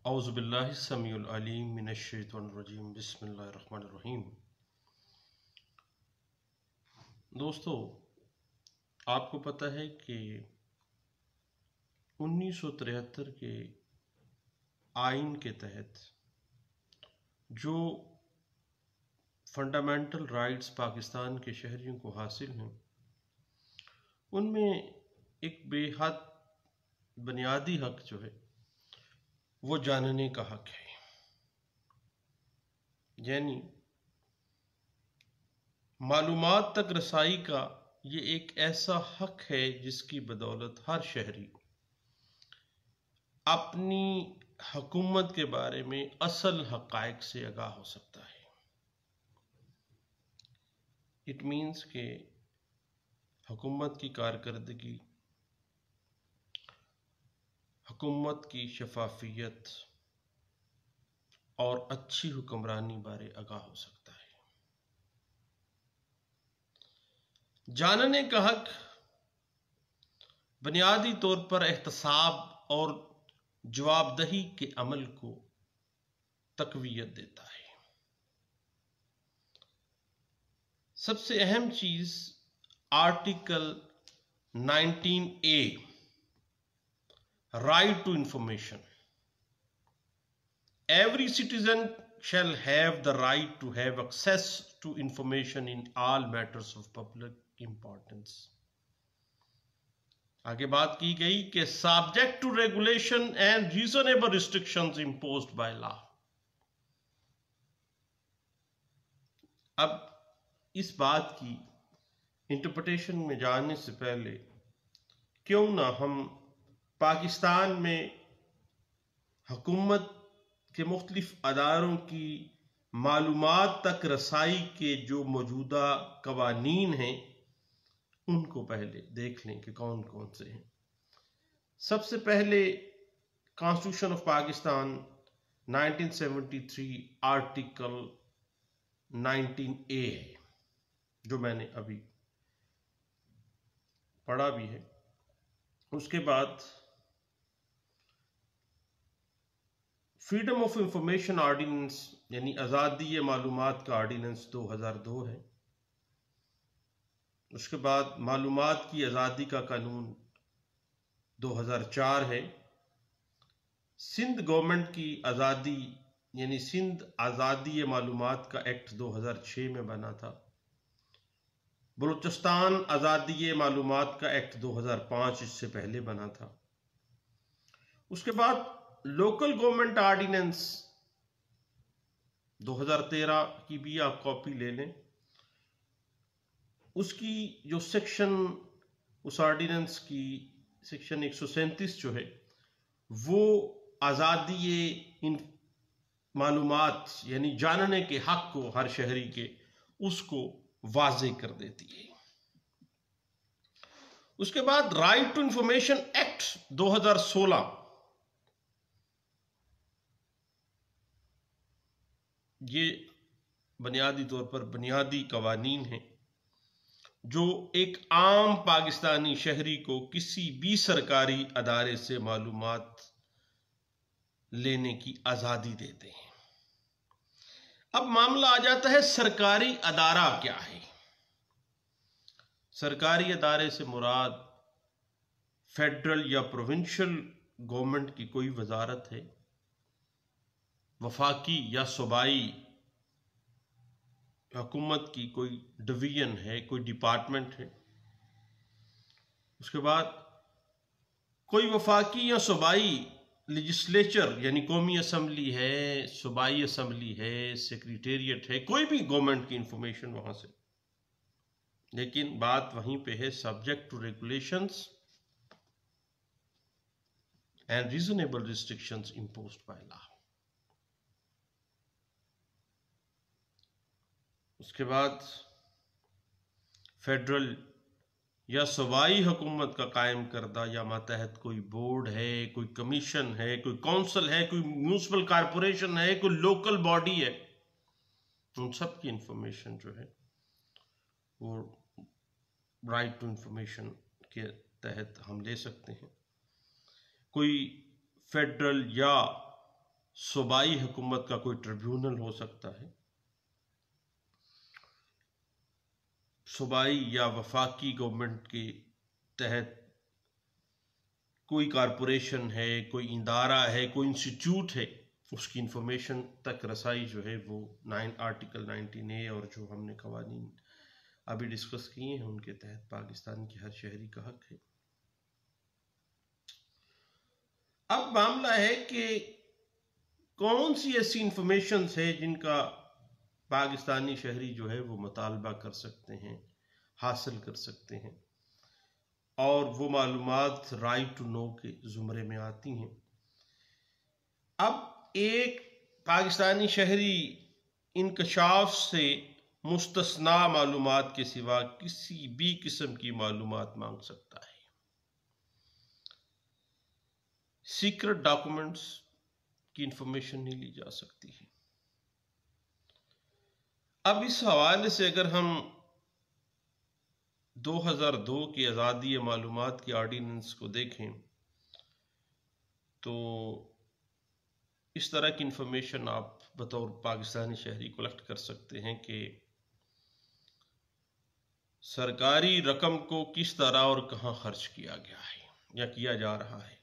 औज़ुबिल्लाहि समीउल अलीम मिनश्शैतानिर रजीम बिस्मिल्लाहिर रहमानिर रहीम। दोस्तों, आपको पता है कि 1973 के आइन के तहत जो फंडामेंटल राइट्स पाकिस्तान के शहरियों को हासिल हैं, उनमें एक बेहद बुनियादी हक जो है वो जानने का हक है। यानी मालूमात तक रसाई का ये एक ऐसा हक है जिसकी बदौलत हर शहरी अपनी हुकूमत के बारे में असल हक़ाइक़ से आगाह हो सकता है। इट मीन्स के हुकूमत की कारकर्दगी, हुकूमत की शफाफियत और अच्छी हुक्मरानी बारे आगाह हो सकता है। जानने का हक बुनियादी तौर पर एहतसाब और जवाबदही के अमल को तक़वियत देता है। सबसे अहम चीज article 19A, right to information. Every citizen shall have the right to have access to information in all matters of public importance। आगे बात की गई कि subject to regulation and reasonable restrictions imposed by law. अब इस बात की interpretation में जाने से पहले क्यों ना हम पाकिस्तान में हुकूमत के मुख्तलिफ अदारों की मालूमात तक रसाई के जो मौजूदा कवानीन हैं उनको पहले देख लें कि कौन कौन से हैं। सबसे पहले constitution of Pakistan 1973 article 19A है, जो मैंने अभी पढ़ा भी है। उसके बाद फ्रीडम ऑफ इंफॉर्मेशन ऑर्डिनेंस यानी आज़ादी मालूमात का ऑर्डिनेंस 2002 है। उसके बाद मालूमात की आज़ादी का कानून 2004 है। सिंध गवर्नमेंट की आज़ादी यानी सिंध आज़ादी मालूमात का एक्ट 2006 में बना था। बलूचिस्तान आज़ादी मालूमात का एक्ट 2005 इससे पहले बना था। उसके बाद लोकल गवर्नमेंट ऑर्डिनेंस 2013 की भी आप कॉपी ले लें। उसकी जो सेक्शन, उस ऑर्डिनेंस की सेक्शन 137 जो है वो आज़ादी इन मालूमात यानी जानने के हक को हर शहरी के उसको वाज़े कर देती है। उसके बाद राइट टू इंफॉर्मेशन एक्ट 2016 ये बुनियादी तौर पर बुनियादी कवानीन हैं जो एक आम पाकिस्तानी शहरी को किसी भी सरकारी अदारे से मालूमात लेने की आज़ादी देते हैं। अब मामला आ जाता है सरकारी अदारा क्या है। सरकारी अदारे से मुराद फेडरल या प्रोविंशियल गवर्नमेंट की कोई वजारत है, वफाकी या सूबाई हुकूमत की कोई डिवीजन है, कोई डिपार्टमेंट है। उसके बाद कोई वफाकी या सूबाई लेजिस्लेचर यानी कौमी असम्बली है, सूबाई असम्बली है, सेक्रेटेरिएट है, कोई भी गवर्नमेंट की इंफॉर्मेशन वहां से। लेकिन बात वहीं पे है subject to regulations and reasonable restrictions imposed by law. उसके बाद फेडरल या सूबाई हुकूमत का कायम करदा या मातहत कोई बोर्ड है, कोई कमीशन है, कोई काउंसिल है, कोई म्यूनिसिपल कारपोरेशन है, कोई लोकल बॉडी है, उन सब की इंफॉर्मेशन जो है वो राइट टू इंफॉर्मेशन के तहत हम ले सकते हैं। कोई फेडरल या सूबाई हुकूमत का कोई ट्रिब्यूनल हो सकता है, सूबाई या वफाकी गवर्नमेंट के तहत कोई कारपोरेशन है, कोई इदारा है, कोई इंस्टीट्यूट है, उसकी इंफॉर्मेशन तक रसाई जो है वो आर्टिकल 19A और जो हमने कवानीन अभी डिस्कस किए हैं उनके तहत पाकिस्तान के हर शहरी का हक है। अब मामला है कि कौन सी ऐसी इंफॉर्मेशन है जिनका पाकिस्तानी शहरी जो है वो मुतालबा कर सकते हैं, हासिल कर सकते हैं, और वो मालूमात राइट टू नो के जुमरे में आती हैं। अब एक पाकिस्तानी शहरी इंकशाफ से मुस्तस्ना मालूमात के सिवा किसी भी किस्म की मालूमात मांग सकता है। सीक्रेट डॉक्यूमेंट्स की इंफॉर्मेशन नहीं ली जा सकती है। अब इस हवाले से अगर हम 2002 की आज़ादी मालूमात की ऑर्डिनेंस को देखें तो इस तरह की इंफॉर्मेशन आप बतौर पाकिस्तानी शहरी कलेक्ट कर सकते हैं कि सरकारी रकम को किस तरह और कहां खर्च किया गया है या किया जा रहा है,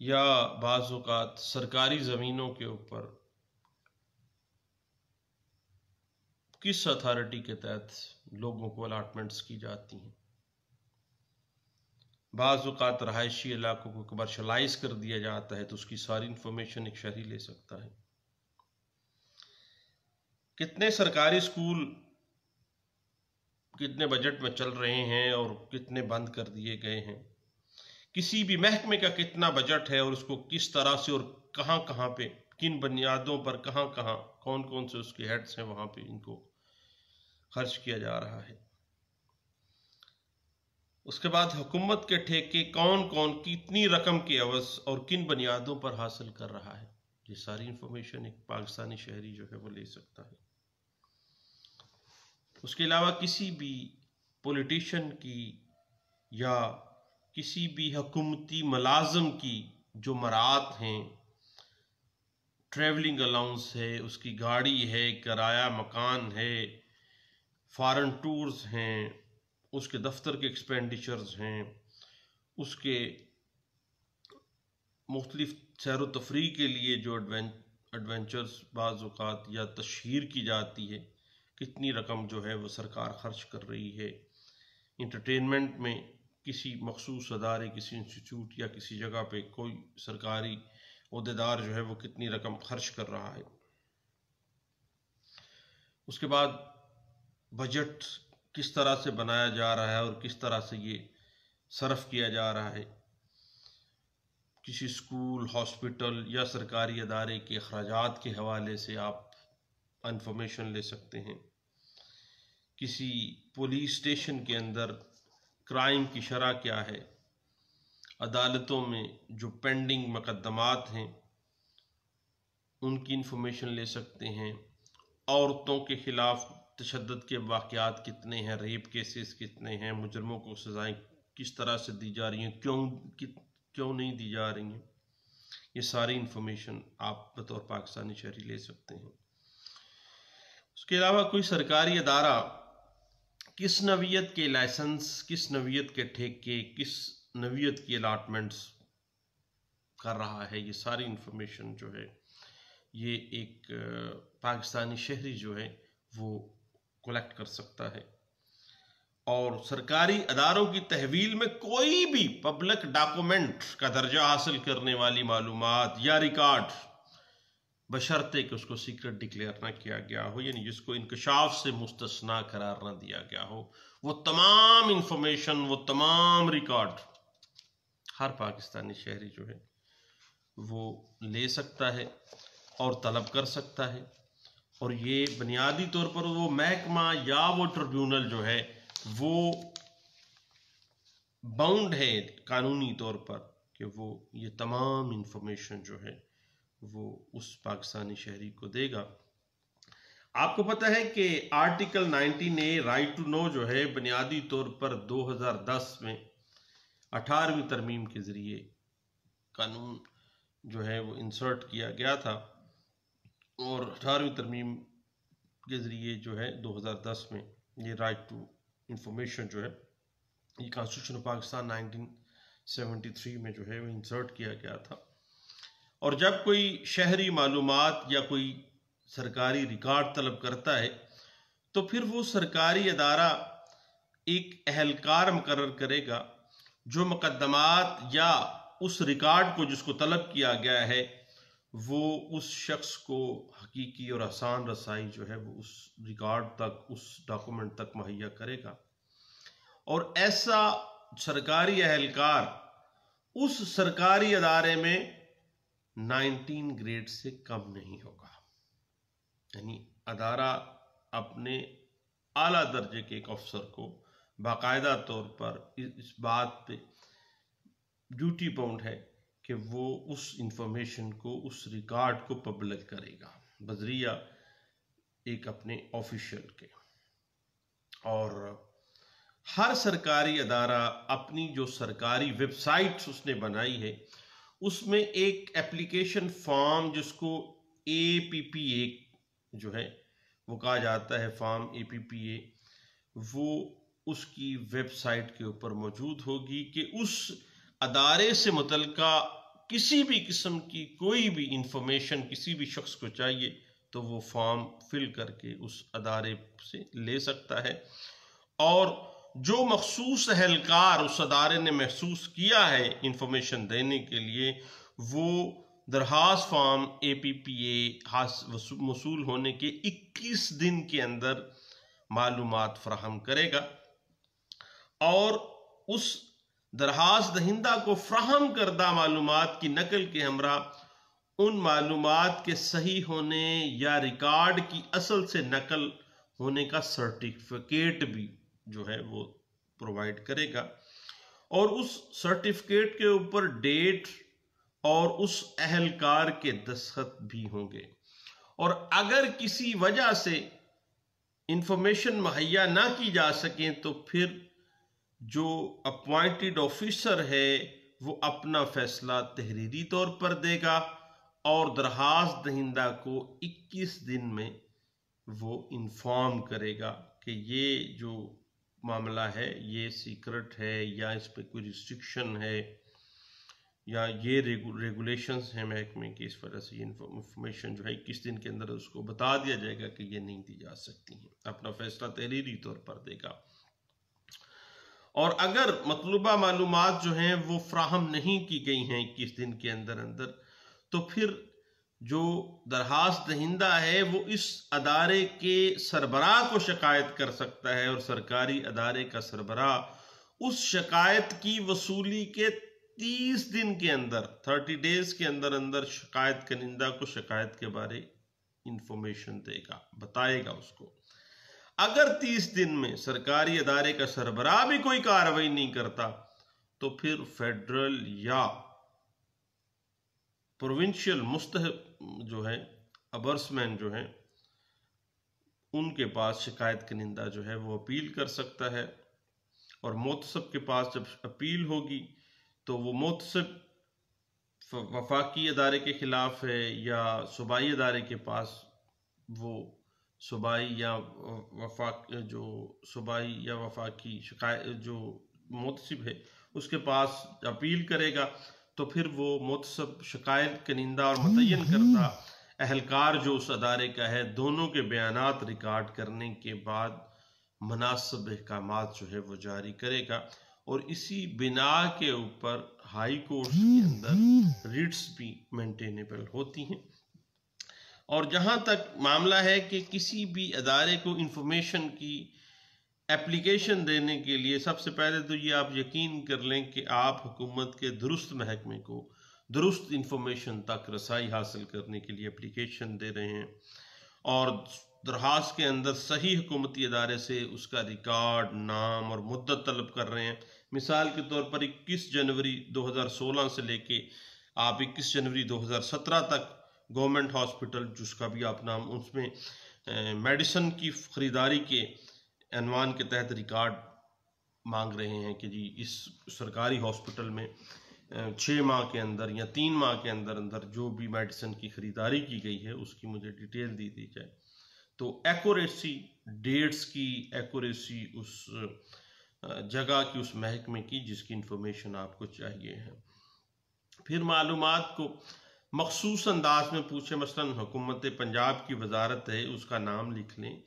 या बाज़ औक़ात सरकारी ज़मीनों के ऊपर किस अथॉरिटी के तहत लोगों को अलाटमेंट्स की जाती हैं। बाज़ औक़ात रहायशी इलाकों को कमर्शलाइज कर दिया जाता है तो उसकी सारी इंफॉर्मेशन एक शहरी ले सकता है। कितने सरकारी स्कूल कितने बजट में चल रहे हैं और कितने बंद कर दिए गए हैं, किसी भी महकमे का कितना बजट है और उसको किस तरह से और कहां कहां पे किन बुनियादों पर कहां कहां कौन कौन से उसके हेड्स हैं वहां पे इनको खर्च किया जा रहा है। उसके बाद हुकूमत के ठेके कौन कौन कितनी रकम के अवज़ और किन बुनियादों पर हासिल कर रहा है, ये सारी इंफॉर्मेशन एक पाकिस्तानी शहरी जो है वो ले सकता है। उसके अलावा किसी भी पॉलिटिशियन की या किसी भी हुकूमती मुलाजम की जो मरात हैं, ट्रैवलिंग अलाउंस है, उसकी गाड़ी है, किराया मकान है, फॉरेन टूर्स हैं, उसके दफ्तर के एक्सपेंडिचर्स हैं, उसके मुख्तलिफ सैर व तफरीह के लिए जो एडवेंचर्स बाज़ औक़ात या तशहीर की जाती है, कितनी रकम जो है वो सरकार खर्च कर रही है। इंटरटेनमेंट में किसी मखसूस अदारे, किसी इंस्टीट्यूट या किसी जगह पे कोई सरकारी ओहदेदार जो है वो कितनी रकम खर्च कर रहा है। उसके बाद बजट किस तरह से बनाया जा रहा है और किस तरह से ये सर्फ किया जा रहा है। किसी स्कूल, हॉस्पिटल या सरकारी अदारे के अखराजात के हवाले से आप इंफॉर्मेशन ले सकते हैं। किसी पुलिस स्टेशन के अंदर क्राइम की शरह क्या है, अदालतों में जो पेंडिंग मुकदमात हैं उनकी इंफॉर्मेशन ले सकते हैं। औरतों के खिलाफ तशद्दुद के वाक़यात कितने हैं, रेप केसेस कितने हैं, मुजरमों को सज़ाएं किस तरह से दी जा रही हैं, क्यों नहीं दी जा रही हैं, ये सारी इंफॉर्मेशन आप बतौर पाकिस्तानी शहरी ले सकते हैं। उसके अलावा कोई सरकारी अदारा किस नवीयत के लाइसेंस, किस नवीयत के ठेके, किस नवीयत की अलाटमेंट्स कर रहा है, ये सारी इंफॉर्मेशन जो है ये एक पाकिस्तानी शहरी जो है वो कलेक्ट कर सकता है। और सरकारी अदारों की तहवील में कोई भी पब्लिक डॉक्यूमेंट का दर्जा हासिल करने वाली मालूमात या रिकॉर्ड बशर्ते कि उसको सीक्रेट डिक्लेयर ना किया गया हो, यानी जिसको इंकशाफ से मुस्तस्ना करार ना दिया गया हो, वो तमाम इंफॉर्मेशन, वो तमाम रिकॉर्ड हर पाकिस्तानी शहरी जो है वो ले सकता है और तलब कर सकता है। और ये बुनियादी तौर पर वो महकमा या वो ट्रिब्यूनल जो है वो बाउंड है कानूनी तौर पर कि वो ये तमाम इंफॉर्मेशन जो है वो उस पाकिस्तानी शहरी को देगा। आपको पता है कि article 19A right to know जो है बुनियादी तौर पर 2010 में 18वीं तरमीम के ज़रिए कानून जो है वो इंसर्ट किया गया था और 18वीं तरमीम के ज़रिए जो है 2010 में ये राइट टू इंफॉर्मेशन जो है ये कॉन्स्टिट्यूशन ऑफ पाकिस्तान 1973 में जो है वो इंसर्ट किया गया था। और जब कोई शहरी मालूमात या कोई सरकारी रिकॉर्ड तलब करता है तो फिर वो सरकारी अदारा एक अहलकार मुकर्रर करेगा जो मुकदमात या उस रिकॉर्ड को जिसको तलब किया गया है वो उस शख्स को हकीकी और आसान रसाई जो है वो उस रिकॉर्ड तक, उस डॉक्यूमेंट तक मुहैया करेगा। और ऐसा सरकारी अहलकार उस सरकारी अदारे में 19 ग्रेड से कम नहीं होगा। यानी अदारा अपने आला दर्जे के एक अफसर को बाकायदा तौर पर इस बात पे ड्यूटी बाउंड है कि वो उस इंफॉर्मेशन को, उस रिकॉर्ड को पब्लिक करेगा बजरिया एक अपने ऑफिशियल के। और हर सरकारी अदारा अपनी जो सरकारी वेबसाइट्स उसने बनाई है उसमें एक एप्लीकेशन फॉर्म जिसको APPA जो है वो कहा जाता है, फॉर्म APPA, वो उसकी वेबसाइट के ऊपर मौजूद होगी कि उस अदारे से मुतल्लिका किसी भी किस्म की कोई भी इंफॉर्मेशन किसी भी शख्स को चाहिए तो वो फॉर्म फिल करके उस अदारे से ले सकता है। और जो मखसूस अहलकार उस अदारे ने महसूस किया है इंफॉर्मेशन देने के लिए, वो दरखास्त फॉर्म APPA मौसूल होने के 21 दिन के अंदर मालूमात फराहम करेगा और उस दरखास्त दहिंदा को फ्राहम करदा मालूमात की नकल के हमरा उन मालूमात के सही होने या रिकॉर्ड की असल से नकल होने का सर्टिफिकेट भी जो है वो प्रोवाइड करेगा। और उस सर्टिफिकेट के ऊपर डेट और उस अहलकार के दस्तखत भी होंगे। और अगर किसी वजह से इंफॉर्मेशन मुहैया ना की जा सके तो फिर जो अपॉइंटेड ऑफिसर है वो अपना फैसला तहरीरी तौर पर देगा और दरखास्त दहिंदा को 21 दिन में वो इन्फॉर्म करेगा कि ये जो मामला है ये सीक्रेट है या इस पर कोई रिस्ट्रिक्शन है या ये रेगुलेशंस हैं महकमे की, इस वजह से ये इंफॉर्मेशन जो है 21 दिन के अंदर उसको बता दिया जाएगा कि ये नहीं दी जा सकती है। अपना फैसला तहरीरी तौर पर देगा। और अगर मतलूबा मालूमात जो हैं वो फ्राहम नहीं की गई हैं 21 दिन के अंदर अंदर तो फिर जो दरखास्त दहिंदा है वो इस अदारे के सरबराह को शिकायत कर सकता है और सरकारी अदारे का सरबराह उस शिकायत की वसूली के 30 दिन के अंदर 30 डेज के अंदर अंदर शिकायत कनिंदा को शिकायत के बारे इंफॉर्मेशन देगा, बताएगा उसको। अगर 30 दिन में सरकारी अदारे का सरबराह भी कोई कार्रवाई नहीं करता तो फिर फेडरल या प्रोविंशियल मुस्तहक जो है अबर्समैन जो है उनके पास शिकायत कनिंदा जो है वो अपील कर सकता है। और मोतसब के पास जब अपील होगी तो वो मोतसब वफाकी अदारे के खिलाफ है या सूबाई अदारे के पास वो सूबाई या वफाकी शिकायत जो मोतसिब है उसके पास अपील करेगा तो फिर वो मोतसब शिकायत कनिंदा और मुतय्यन करता अहलकार जो उस अदारे का है दोनों के बयानात रिकॉर्ड करने के बाद मुनासिब अहकामात जो है वो जारी करेगा। और इसी बिना के ऊपर हाई कोर्ट के अंदर रिट्स भी मेंटेनेबल होती हैं। और जहाँ तक मामला है कि किसी भी अदारे को इंफॉर्मेशन की एप्लीकेशन देने के लिए सबसे पहले तो ये आप यकीन कर लें कि आप हुकूमत के दुरुस्त महकमे को दुरुस्त इंफॉर्मेशन तक रसाई हासिल करने के लिए एप्लीकेशन दे रहे हैं और दरखास्त के अंदर सही हुकूमती अदारे से उसका रिकॉर्ड, नाम और मुद्दत तलब कर रहे हैं। मिसाल के तौर पर 21 जनवरी 2016 से लेके आप 21 जनवरी 2017 तक गवर्नमेंट हॉस्पिटल जिसका भी आप नाम, उसमें मेडिसिन की ख़रीदारी के अनवान के तहत रिकॉर्ड मांग रहे हैं कि जी इस सरकारी हॉस्पिटल में 6 माह के अंदर या 3 माह के अंदर अंदर जो भी मेडिसिन की खरीदारी की गई है उसकी मुझे डिटेल दी जाए। तो एक्यूरेसी, डेट्स की एक्यूरेसी, उस जगह की, उस महकमे की जिसकी इंफॉर्मेशन आपको चाहिए है। फिर मालूमात को मखसूस अंदाज में पूछे, मसलन हुकूमत पंजाब की वजारत है, उसका नाम लिख लें,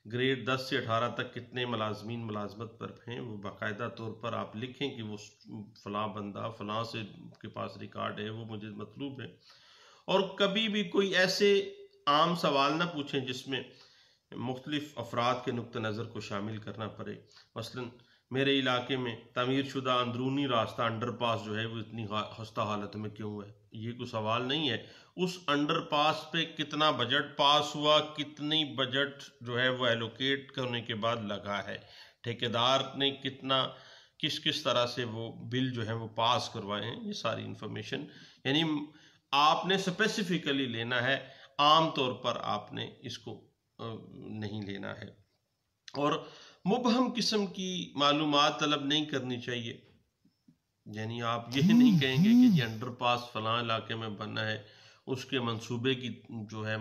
ग्रेड 10 से 18 तक कितने मुलाजमीन मुलाजमत पर हैं, वो बाकायदा तौर पर आप लिखें कि वो फलां बंदा फलां से के पास रिकॉर्ड है, वो मुझे मतलूब है। और कभी भी कोई ऐसे आम सवाल ना पूछें जिसमें मुख्तलिफ अफराद के नुक्ते नज़र को शामिल करना पड़े। मसलन मेरे इलाके में तमीर शुदा अंदरूनी रास्ता अंडरपास जो है वो इतनी खस्ता हालत में क्यों है, ये कोई सवाल नहीं है। उस अंडरपास पे कितना बजट पास हुआ, कितनी बजट जो है वो एलोकेट करने के बाद लगा है, ठेकेदार ने कितना किस किस तरह से वो बिल जो है वो पास करवाए हैं, ये सारी इंफॉर्मेशन यानी आपने स्पेसिफिकली लेना है, आम तौर पर आपने इसको नहीं लेना है। और मुबहम किस्म की मालूमात तलब नहीं करनी चाहिए, यानी आप यही नहीं कहेंगे कि जी अंडरपास फलां इलाके में बनना है, उसके मंसूबे की जो है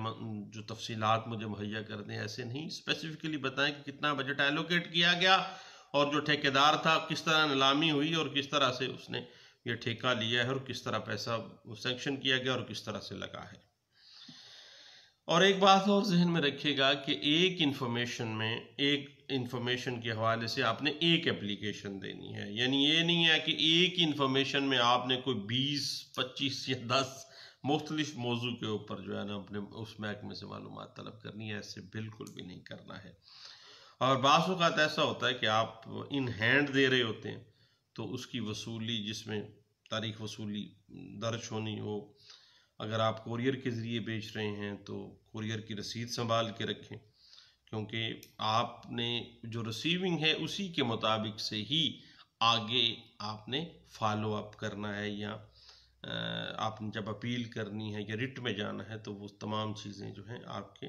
जो तफसीलात मुझे मुहैया कर दें, ऐसे नहीं। स्पेसिफिकली बताएं कि कितना बजट एलोकेट किया गया और जो ठेकेदार था किस तरह नीलामी हुई और किस तरह से उसने ये ठेका लिया है और किस तरह पैसा सैंक्शन किया गया और किस तरह से लगा है। और एक बात और जहन में रखिएगा कि एक इंफॉर्मेशन के हवाले से आपने एक एप्लीकेशन देनी है, यानी ये नहीं है कि एक इंफॉर्मेशन में आपने कोई 20, 25 या 10 मुख्तलिफ मौजू के ऊपर जो है ना अपने उस महकमे से मालूमात तलब करनी है, ऐसे बिल्कुल भी नहीं करना है। और बाज़ औक़ात ऐसा होता है कि आप इन हैंड दे रहे होते हैं तो उसकी वसूली, जिसमें तारीख वसूली दर्ज होनी हो, अगर आप कोरियर के ज़रिए बेच रहे हैं तो कोरियर की रसीद संभाल के रखें, क्योंकि आपने जो रिसीविंग है उसी के मुताबिक से ही आगे आपने फॉलो अप करना है, या आपने जब अपील करनी है या रिट में जाना है तो वो तमाम चीज़ें जो हैं आपके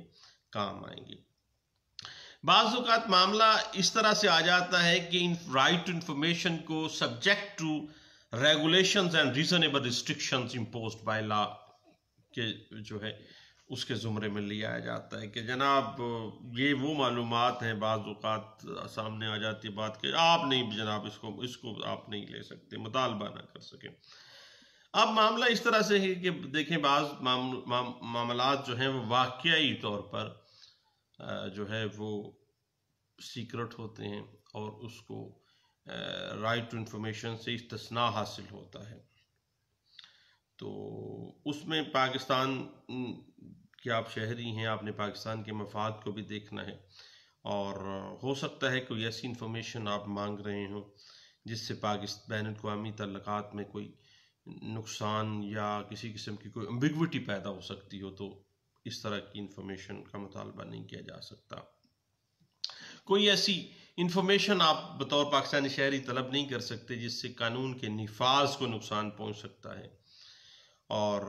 काम आएंगी। बाज़ औक़ात मामला इस तरह से आ जाता है कि राइट टू इंफॉर्मेशन को subject to regulations and reasonable restrictions imposed by law के जो है उसके ज़ुमरे में लिया जाता है कि जनाब ये वो मालूमात हैं, बाज़ औक़ात सामने आ जाती है बात कि आप नहीं जनाब इसको आप नहीं ले सकते, मुतालबा ना कर सकें। अब मामला इस तरह से है कि देखें, बाज़ मामलात जो हैं वो वाक़ई तौर पर जो है वो सीक्रेट होते हैं और उसको राइट टू इंफॉर्मेशन से इस्तिस्ना हासिल होता है। तो उसमें पाकिस्तान के आप शहरी हैं, आपने पाकिस्तान के मफाद को भी देखना है, और हो सकता है कोई ऐसी इंफॉर्मेशन आप मांग रहे हो जिससे पाकिस्तान बैनुल-अक़वामी तल्लुक़ात में कोई नुकसान या किसी किस्म की कोई एम्बिग्विटी पैदा हो सकती हो, तो इस तरह की इंफॉर्मेशन का मुतालबा नहीं किया जा सकता। कोई ऐसी इंफॉर्मेशन आप बतौर पाकिस्तानी शहरी तलब नहीं कर सकते जिससे कानून के निफाज को नुकसान पहुंच सकता है, और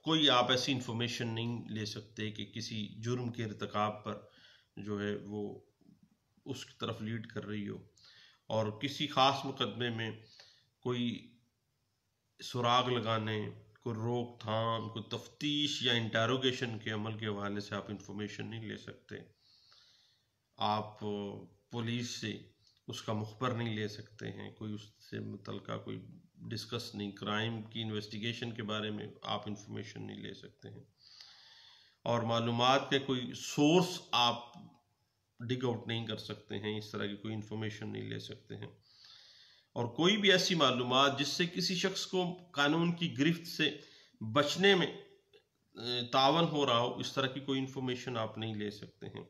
कोई आप ऐसी इंफॉर्मेशन नहीं ले सकते कि किसी जुर्म के इर्तिकाब पर जो है वो उसकी तरफ लीड कर रही हो, और किसी ख़ास मुकदमे में कोई सुराग लगाने, कोई रोकथाम, कोई तफ्तीश या इंटेरोगेशन के अमल के हवाले से आप इंफॉर्मेशन नहीं ले सकते। आप पुलिस से उसका मुखबर नहीं ले सकते हैं, कोई उससे मुतल्लिका कोई डिस्कस नहीं, क्राइम की इन्वेस्टिगेशन के बारे में आप इंफॉर्मेशन नहीं ले सकते हैं, और मालूमात के कोई सोर्स आप डिग आउट नहीं कर सकते हैं, इस तरह की कोई इंफॉर्मेशन नहीं ले सकते हैं। और कोई भी ऐसी मालूमात जिससे किसी शख्स को कानून की गिरफ्त से बचने में तावन हो रहा हो, इस तरह की कोई इंफॉर्मेशन आप नहीं ले सकते हैं।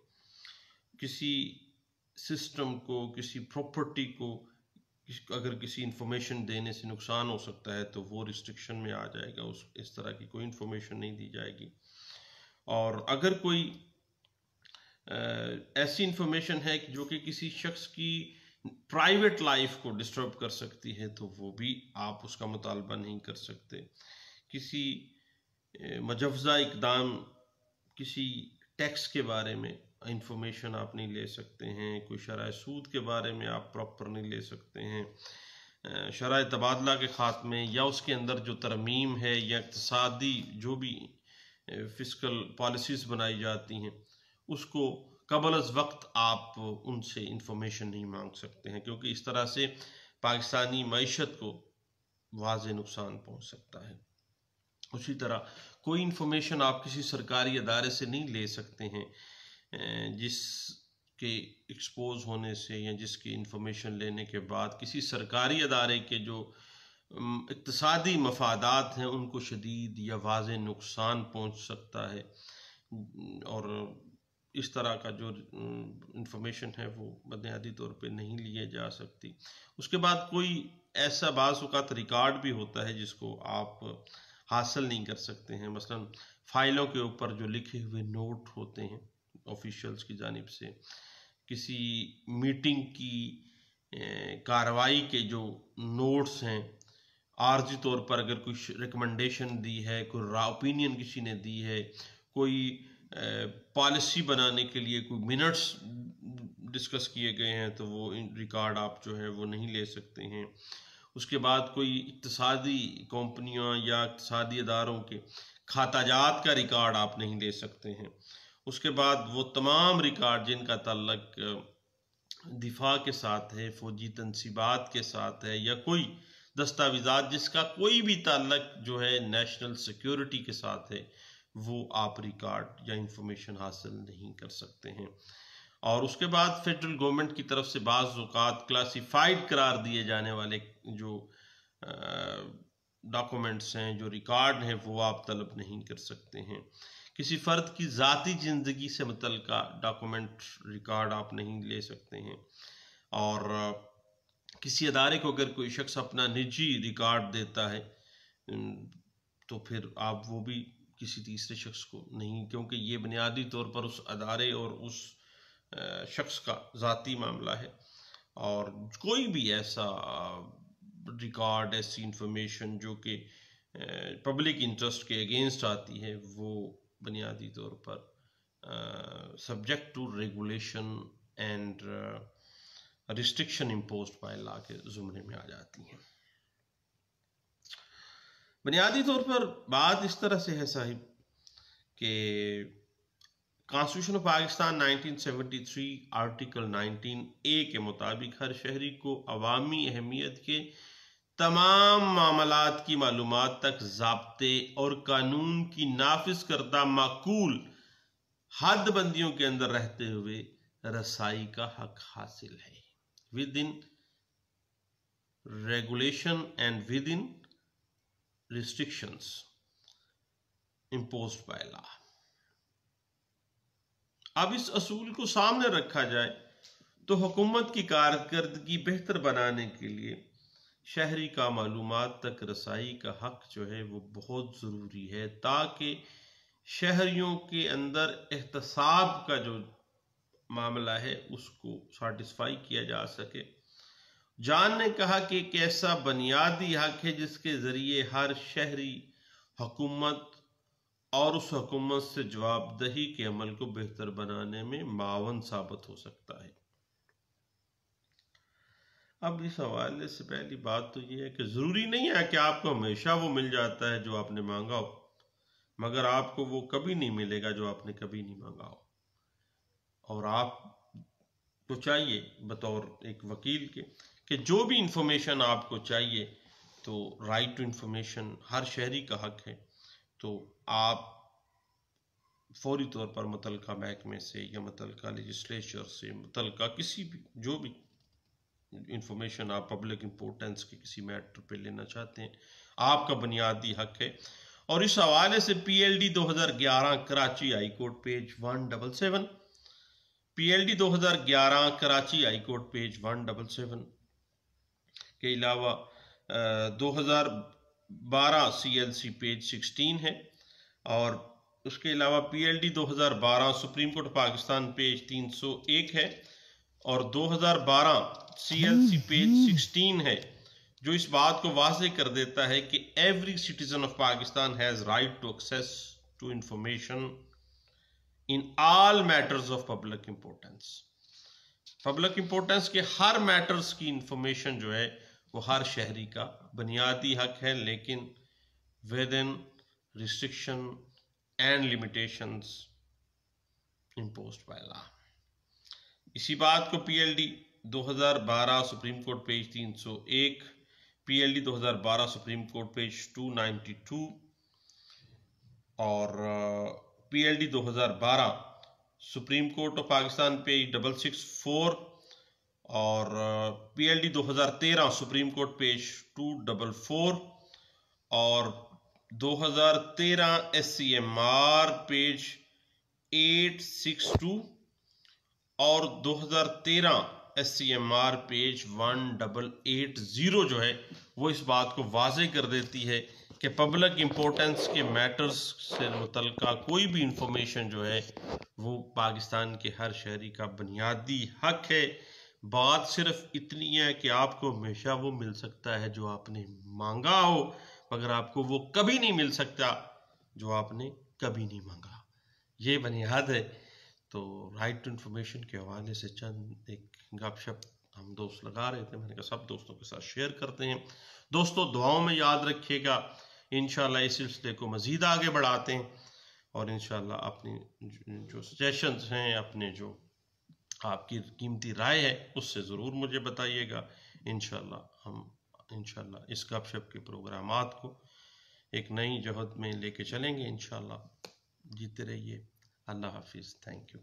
किसी सिस्टम को, किसी प्रॉपर्टी को अगर किसी इंफॉर्मेशन देने से नुकसान हो सकता है तो वो रिस्ट्रिक्शन में आ जाएगा, उस इस तरह की कोई इंफॉर्मेशन नहीं दी जाएगी। और अगर कोई ऐसी इंफॉर्मेशन है जो कि किसी शख्स की प्राइवेट लाइफ को डिस्टर्ब कर सकती है तो वो भी आप उसका मुतालबा नहीं कर सकते। किसी मुजव्वज़ा इक़दाम, किसी टैक्स के बारे में इंफॉर्मेशन आप नहीं ले सकते हैं, कोई शरह सूद के बारे में आप प्रॉपर नहीं ले सकते हैं, शराय तबादला के ख़ात्मे या उसके अंदर जो तरमीम है या इक़्तिसादी जो भी फ़िस्कल पॉलिसीज़ बनाई जाती हैं उसको क़बल अज़ वक्त आप उनसे इंफॉर्मेशन नहीं मांग सकते हैं, क्योंकि इस तरह से पाकिस्तानी मईशत को वाज़े नुकसान पहुँच सकता है। उसी तरह कोई इंफॉर्मेशन आप किसी सरकारी अदारे से नहीं ले सकते हैं जिसके एक्सपोज होने से या जिसकी इंफॉर्मेशन लेने के बाद किसी सरकारी अदारे के जो इक़्तिसादी मफादात हैं उनको शदीद या वाज़े नुकसान पहुँच सकता है, और इस तरह का जो इंफॉर्मेशन है वो बुनियादी तौर पे नहीं लिए जा सकती। उसके बाद कोई ऐसा बाज़ औक़ात रिकॉर्ड भी होता है जिसको आप हासिल नहीं कर सकते हैं। मसलन फ़ाइलों के ऊपर जो लिखे हुए नोट होते हैं ऑफिशियल्स की जानिब से, किसी मीटिंग की कार्रवाई के जो नोट्स हैं, आर्जी तौर पर अगर कोई रिकमेंडेशन दी है, कोई ओपिनियन किसी ने दी है, कोई पॉलिसी बनाने के लिए कोई मिनट्स डिस्कस किए गए हैं, तो वो रिकॉर्ड आप जो है वो नहीं ले सकते हैं। उसके बाद कोई इक़्तिसादी कंपनियां या इक़्तिसादी अदारों के खाताजात का रिकॉर्ड आप नहीं ले सकते हैं। उसके बाद वो तमाम रिकॉर्ड जिनका ताल्लुक दिफा के साथ है, फ़ौजी तनसीबात के साथ है, या कोई दस्तावेज़ात जिसका कोई भी ताल्लुक जो है नेशनल सिक्योरिटी के साथ है, वो आप रिकॉर्ड या इंफॉर्मेशन हासिल नहीं कर सकते हैं। और उसके बाद फेडरल गवर्नमेंट की तरफ से बाज़ औक़ात क्लासिफाइड करार दिए जाने वाले जो डॉक्यूमेंट्स हैं, जो रिकॉर्ड हैं, वो आप तलब नहीं कर सकते हैं। किसी फ़र्द की ज़ाती ज़िंदगी से मुतल्लिक़ा डॉक्यूमेंट रिकॉर्ड आप नहीं ले सकते हैं। और किसी अदारे को अगर कोई शख्स अपना निजी रिकॉर्ड देता है तो फिर आप वो भी किसी तीसरे शख्स को नहीं, क्योंकि ये बुनियादी तौर पर उस अदारे और उस शख्स का ज़ाती मामला है। और कोई भी ऐसा रिकॉर्ड, ऐसी इंफॉर्मेशन जो कि पब्लिक इंटरेस्ट के अगेंस्ट आती है, वो बुनियादी तौर पर subject to regulation and restriction imposed by law के ज़ुमरे में आ जाती हैं। बुनियादी तौर पर बात इस तरह से है साहिब कि constitution of Pakistan 1973 article 19A के मुताबिक हर शहरी को अवामी अहमियत के तमाम मामलात की मालूमात तक ज़ाब्ते और कानून की नाफिज करदा माकूल हदबंदियों के अंदर रहते हुए रसाई का हक हासिल है, with in regulation and with in restrictions imposed by law. अब इस असूल को सामने रखा जाए तो हुकूमत की कारकर्दगी बेहतर बनाने के लिए शहरी का मालूमात तक रसाई का हक जो है वो बहुत ज़रूरी है, ताकि शहरियों के अंदर एहतसाब का जो मामला है उसको साटिस्फाई किया जा सके। जान ने कहा कि एक ऐसा बुनियादी हक है जिसके ज़रिए हर शहरी हुकूमत और उस हुकूमत से जवाबदेही के अमल को बेहतर बनाने में मावन साबित हो सकता है। अब इस हवाले से पहली बात तो यह है कि ज़रूरी नहीं है कि आपको हमेशा वो मिल जाता है जो आपने मांगा हो, मगर आपको वो कभी नहीं मिलेगा जो आपने कभी नहीं मांगा हो। और आपको चाहिए बतौर एक वकील के कि जो भी इंफॉर्मेशन आपको चाहिए, तो राइट टू इंफॉर्मेशन हर शहरी का हक है, तो आप फौरी तौर पर मुतल्लिका महकमे से या मुतल्लिका लेजिस्लेचर से मुतल्लिका किसी भी जो भी इंफॉर्मेशन आप पब्लिक इंपोर्टेंस के किसी मैटर पे लेना चाहते हैं, आपका बुनियादी हक है। और इस हवाले से PLD 2011 Karachi high court page 177, PLD 2011 Karachi high court page 177 के अलावा 2012 CLC पेज 16 है, और उसके अलावा PLD 2012 supreme court Pakistan page 301 है, और 2012 CLC पेज 16 है, जो इस बात को वाज़ेह कर देता है कि every citizen of Pakistan has right to access to information in all matters of public importance. Public importance के हर मैटर्स की इंफॉर्मेशन जो है वो हर शहरी का बुनियादी हक है, लेकिन with in restriction and limitations imposed by law. इसी बात को PLD 2012 supreme court page 301, PLD 2012 supreme court page 292 और PLD 2012 supreme court of Pakistan page 664 और पीएलडी 2013 सुप्रीम कोर्ट पेज 244 और 2013 एससीएमआर पेज 862 और 2013 एससीएमआर पेज 1880 जो है वो इस बात को वाज़ेह कर देती है कि पब्लिक इम्पोर्टेंस के मैटर्स से मुतल्लिका कोई भी इंफॉर्मेशन जो है वो पाकिस्तान के हर शहरी का बुनियादी हक है। बात सिर्फ इतनी है कि आपको हमेशा वो मिल सकता है जो आपने मांगा हो, मगर आपको वो कभी नहीं मिल सकता जो आपने कभी नहीं मांगा। ये बुनियाद है। तो राइट टू इन्फॉर्मेशन के हवाले से चंद एक गपशप हम दोस्त लगा रहे थे, मैंने कहा सब दोस्तों के साथ शेयर करते हैं। दोस्तों दुआओं में याद रखिएगा, इंशाल्लाह इस सिलसिले को मज़ीद आगे बढ़ाते हैं और इंशाल्लाह अपनी जो सजेशंस हैं, अपने जो आपकी कीमती राय है उससे ज़रूर मुझे बताइएगा। इंशाल्लाह इस गपशप के प्रोग्रामात को एक नई जहद में लेके चलेंगे। इंशाल्लाह जीते रहिए। अल्लाह हाफिज़। Thank you.